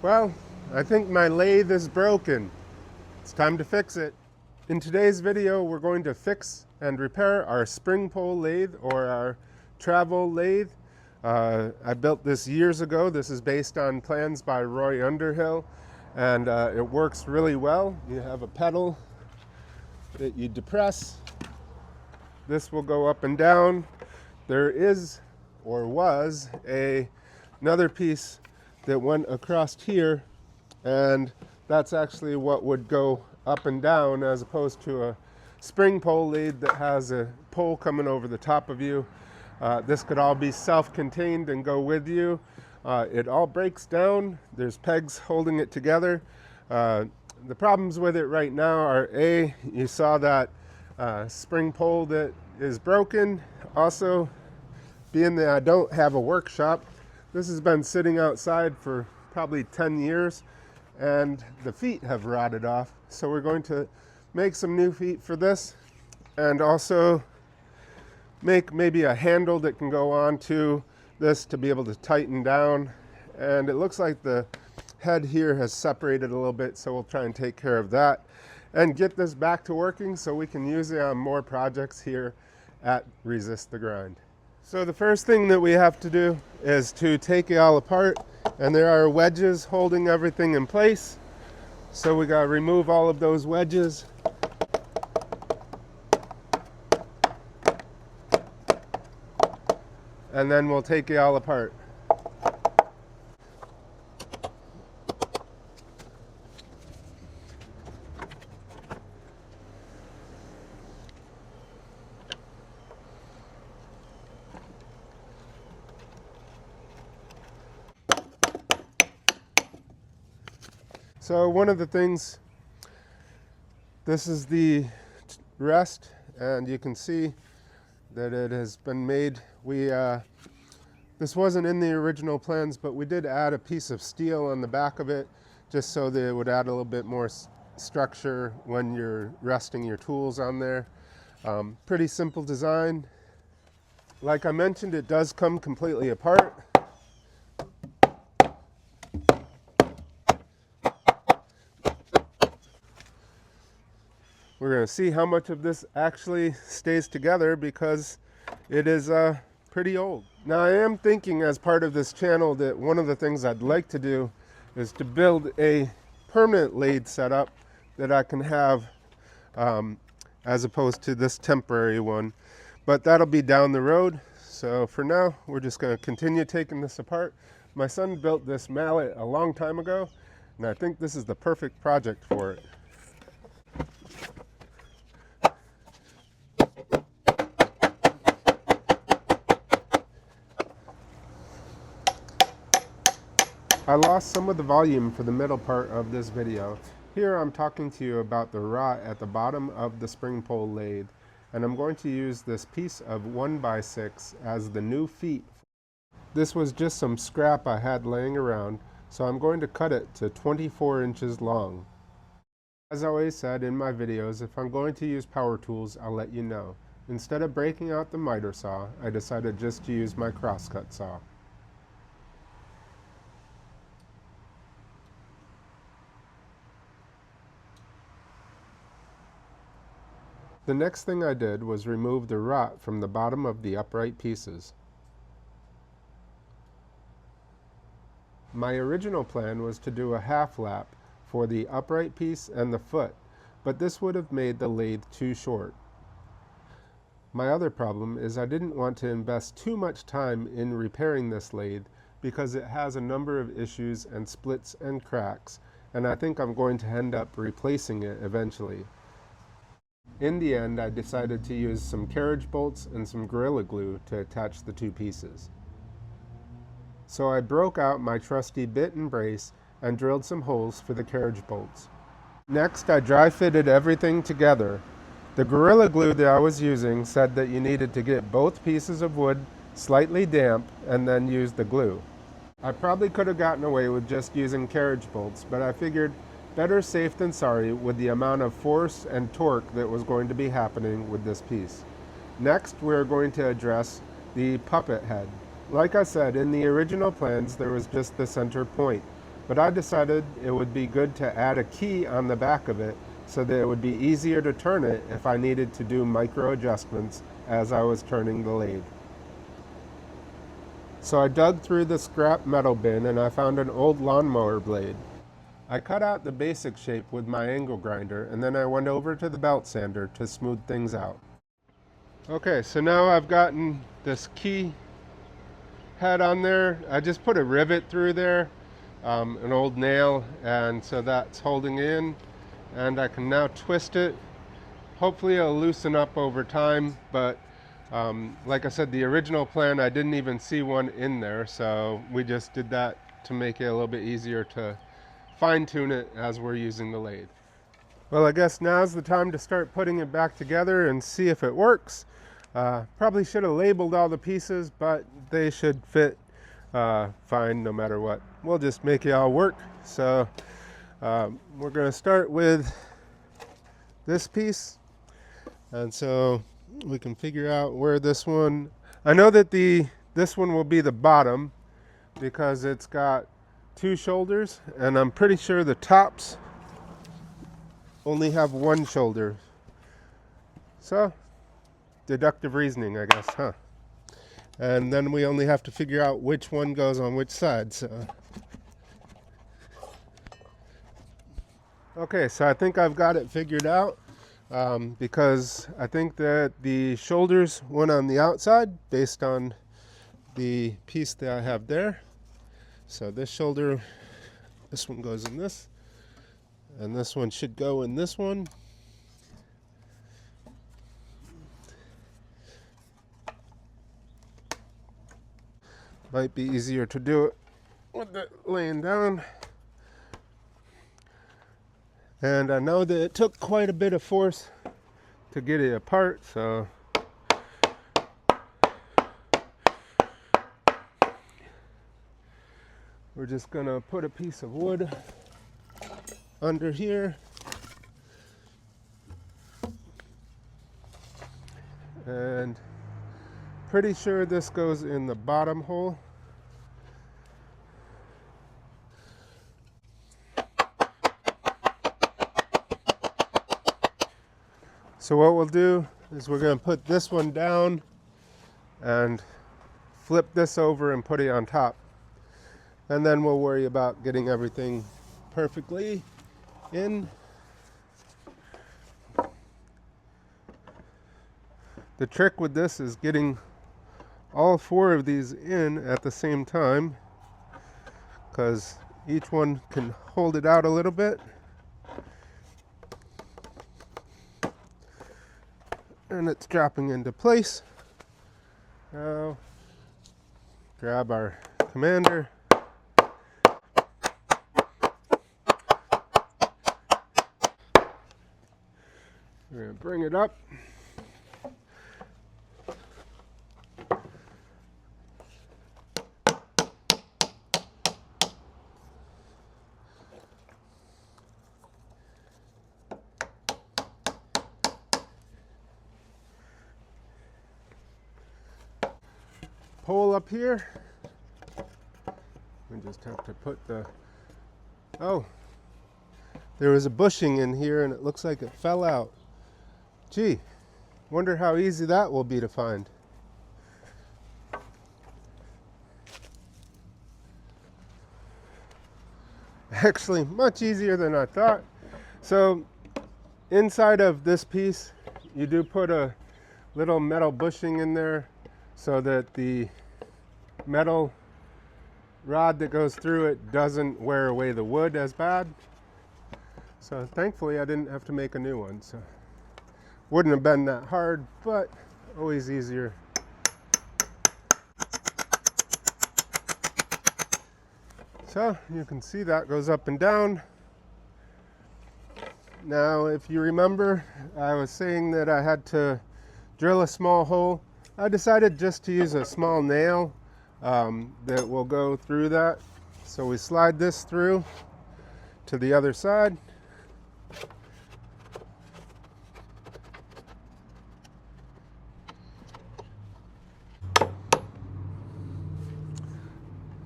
Well, I think my lathe is broken. It's time to fix it. In today's video, we're going to fix and repair our spring pole lathe or our travel lathe. I built this years ago. This is based on plans by Roy Underhill, and it works really well. You have a pedal that you depress. This will go up and down. There is, or was, another piece that went across here, and that's actually what would go up and down, as opposed to a spring pole lathe that has a pole coming over the top of you. This could all be self-contained and go with you. It all breaks down. There's pegs holding it together. The problems with it right now are, you saw that spring pole that is broken. Also, being that I don't have a workshop, this has been sitting outside for probably 10 years and the feet have rotted off. So we're going to make some new feet for this, and also make maybe a handle that can go on to this to be able to tighten down. And it looks like the head here has separated a little bit, so we'll try and take care of that and get this back to working so we can use it on more projects here at Resist the Grind. So the first thing that we have to do is to take it all apart, and there are wedges holding everything in place. So we got to remove all of those wedges. And then we'll take it all apart. So one of the things, this is the rest, and you can see that it has been made. This wasn't in the original plans, but we did add a piece of steel on the back of it, just so that it would add a little bit more structure when you're resting your tools on there. Pretty simple design. Like I mentioned, it does come completely apart. We're going to see how much of this actually stays together, because it is pretty old. Now, I am thinking, as part of this channel, that one of the things I'd like to do is to build a permanent lathe setup that I can have as opposed to this temporary one. But that'll be down the road. So for now, we're just going to continue taking this apart. My son built this mallet a long time ago, and I think this is the perfect project for it. I lost some of the volume for the middle part of this video. Here I'm talking to you about the rot at the bottom of the spring pole lathe, and I'm going to use this piece of 1x6 as the new feet. This was just some scrap I had laying around, so I'm going to cut it to 24 inches long. As I always said in my videos, if I'm going to use power tools, I'll let you know. Instead of breaking out the miter saw, I decided just to use my crosscut saw. The next thing I did was remove the rot from the bottom of the upright pieces. My original plan was to do a half lap for the upright piece and the foot, but this would have made the lathe too short. My other problem is I didn't want to invest too much time in repairing this lathe, because it has a number of issues and splits and cracks, and I think I'm going to end up replacing it eventually. In the end, I decided to use some carriage bolts and some Gorilla Glue to attach the two pieces. So I broke out my trusty bit and brace and drilled some holes for the carriage bolts. Next, I dry fitted everything together. The Gorilla Glue that I was using said that you needed to get both pieces of wood slightly damp and then use the glue. I probably could have gotten away with just using carriage bolts, but I figured better safe than sorry with the amount of force and torque that was going to be happening with this piece. Next, we're going to address the puppet head. Like I said, in the original plans, there was just the center point. but I decided it would be good to add a key on the back of it so that it would be easier to turn it if I needed to do micro adjustments as I was turning the lathe. So I dug through the scrap metal bin and I found an old lawnmower blade. I cut out the basic shape with my angle grinder, and then I went over to the belt sander to smooth things out. Okay, so now I've gotten this key head on there. I just put a rivet through there, an old nail, and so that's holding in, and I can now twist it. Hopefully it'll loosen up over time, but like I said, the original plan, I didn't even see one in there, so we just did that to make it a little bit easier to fine-tune it as we're using the lathe. Well, I guess now's the time to start putting it back together and see if it works. Probably should have labeled all the pieces, but they should fit fine no matter what. We'll just make it all work. So we're going to start with this piece, and so we can figure out where this one, I know that this one will be the bottom because it's got two shoulders, and I'm pretty sure the tops only have one shoulder. So deductive reasoning, I guess, huh? And then we only have to figure out which one goes on which side. So okay, so I think I've got it figured out, because I think that the shoulders went on the outside based on the piece that I have there. So this shoulder, this one goes in this, and this one should go in this one. Might be easier to do it with it laying down. And I know that it took quite a bit of force to get it apart, so we're just gonna put a piece of wood under here, and pretty sure this goes in the bottom hole. So what we'll do is we're going to put this one down and flip this over and put it on top, and then we'll worry about getting everything perfectly in. The trick with this is getting all four of these in at the same time, because each one can hold it out a little bit. And it's dropping into place. Now, grab our commander. We're going to bring it up. Pole up here. We just have to put the, oh, there was a bushing in here and it looks like it fell out. Gee, wonder how easy that will be to find. Actually, much easier than I thought. So inside of this piece, you do put a little metal bushing in there so that the metal rod that goes through it doesn't wear away the wood as bad. So thankfully I didn't have to make a new one. So wouldn't have been that hard, but always easier. So you can see that goes up and down. Now, if you remember, I was saying that I had to drill a small hole. I decided just to use a small nail that will go through that. So we slide this through to the other side.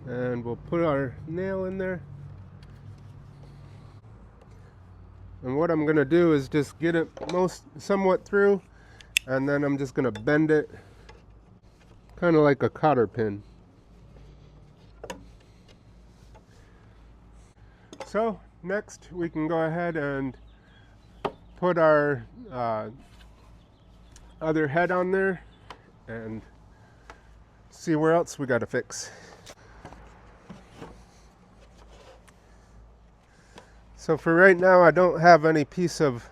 And we'll put our nail in there. And what I'm going to do is just get it somewhat through, and then I'm just going to bend it kind of like a cotter pin. So next we can go ahead and put our other head on there and see where else we got to fix. So for right now, I don't have any piece of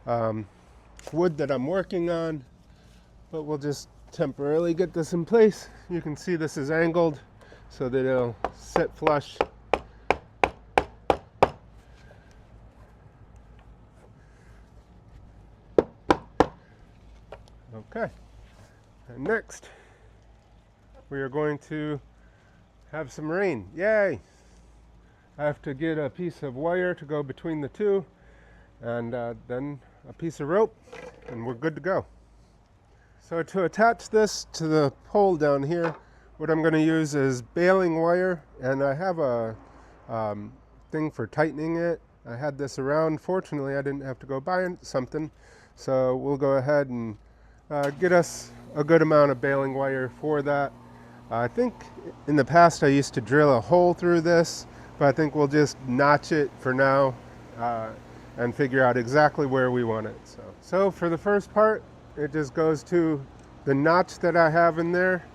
wood that I'm working on, but we'll just temporarily get this in place. You can see this is angled so that it'll sit flush. Okay, and next we are going to have some rain. Yay! I have to get a piece of wire to go between the two, and then a piece of rope, and we're good to go. So to attach this to the pole down here, what I'm going to use is baling wire, and I have a thing for tightening it. I had this around. Fortunately, I didn't have to go buy something, so we'll go ahead and get us a good amount of baling wire for that. I think in the past I used to drill a hole through this, but I think we'll just notch it for now and figure out exactly where we want it. So for the first part, it just goes to the notch that I have in there,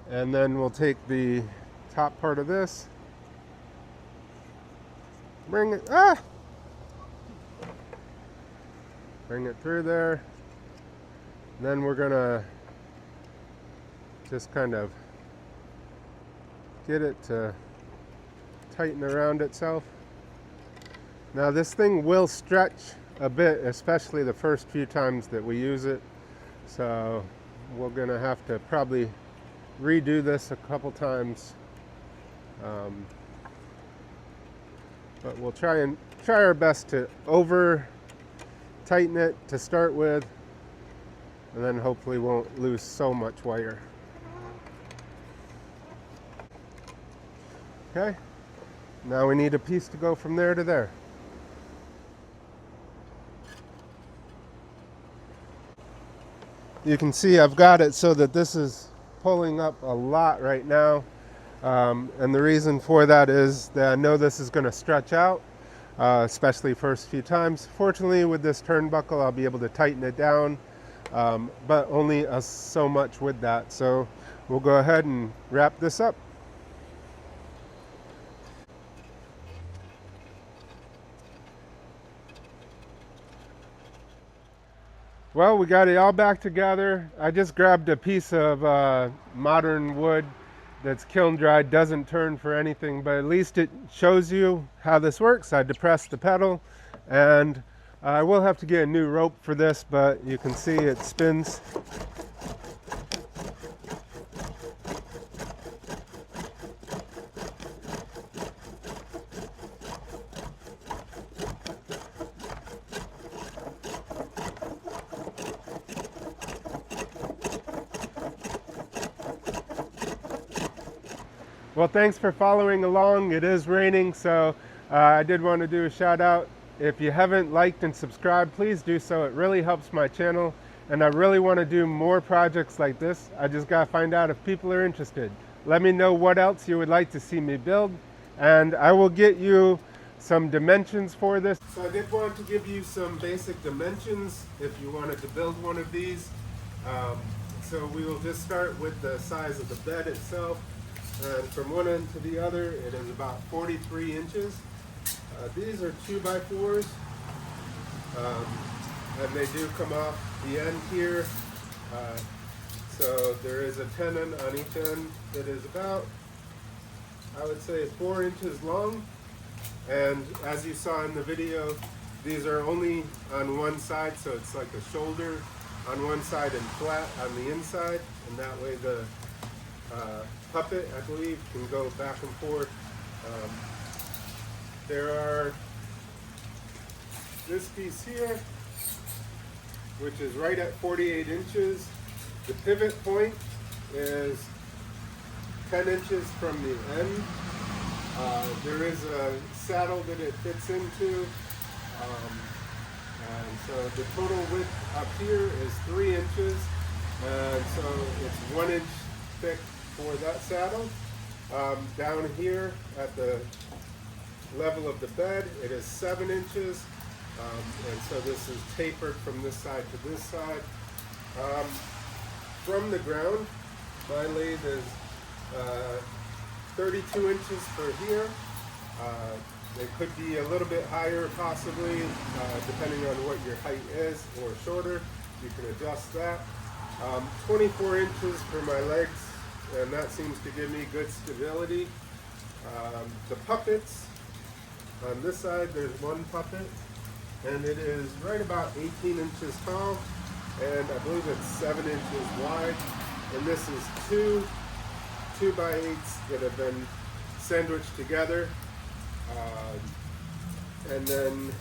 and then we'll take the top part of this, bring it through there. Then we're gonna just kind of get it to tighten around itself. Now this thing will stretch a bit, especially the first few times that we use it. So we're gonna have to probably redo this a couple times. But we'll try our best to over tighten it to start with, and then hopefully won't lose so much wire. Okay, now we need a piece to go from there to there. You can see I've got it so that this is pulling up a lot right now, and the reason for that is that I know this is going to stretch out, especially first few times. Fortunately, with this turnbuckle I'll be able to tighten it down, but only so much with that. So we'll go ahead and wrap this up. Well, we got it all back together. I just grabbed a piece of modern wood that's kiln dried, doesn't turn for anything, but at least it shows you how this works. I depressed the pedal, and I will have to get a new rope for this, but you can see it spins. Well, thanks for following along. It is raining, so I did want to do a shout out. If you haven't liked and subscribed, please do so. It really helps my channel, and I really want to do more projects like this. I just got to find out if people are interested. Let me know what else you would like to see me build, and I will get you some dimensions for this. So I did want to give you some basic dimensions if you wanted to build one of these. So we will just start with the size of the bed itself. And from one end to the other, it is about 43 inches. These are 2x4s, and they do come off the end here. So there is a tenon on each end that is about, I would say, 4 inches long. And as you saw in the video, these are only on one side, so it's like a shoulder on one side and flat on the inside, and that way the puppet, I believe, can go back and forth. There are this piece here, which is right at 48 inches. The pivot point is 10 inches from the end. There is a saddle that it fits into. And so the total width up here is 3 inches, and so it's 1 inch thick for that saddle. Down here at the level of the bed, it is 7 inches, and so this is tapered from this side to this side. From the ground, my lathe is 32 inches for here. It could be a little bit higher possibly, depending on what your height is, or shorter. You can adjust that. 24 inches for my legs, and that seems to give me good stability. The puppets, on this side there's one puppet, and it is right about 18 inches tall, and I believe it's 7 inches wide. And this is two 2x8s that have been sandwiched together. And then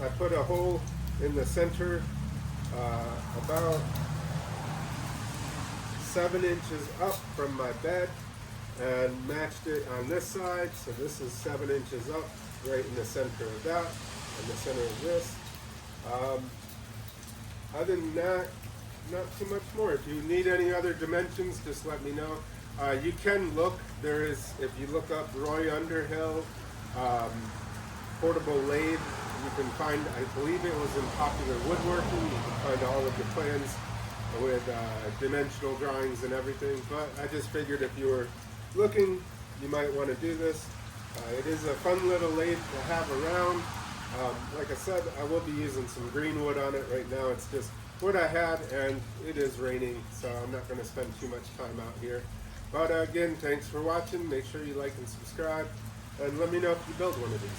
I put a hole in the center about 7 inches up from my bed, and matched it on this side. So this is 7 inches up, right in the center of that, and the center of this. Other than that, not too much more. If you need any other dimensions, just let me know. You can look, if you look up Roy Underhill portable lathe, you can find, I believe it was in Popular Woodworking, you can find all of the plans with dimensional drawings and everything. But I just figured if you were looking, you might want to do this. It is a fun little lathe to have around. Like I said, I will be using some green wood on it. Right now it's just what I had, and it is raining, so I'm not going to spend too much time out here. But again, thanks for watching. Make sure you like and subscribe, and let me know if you build one of these.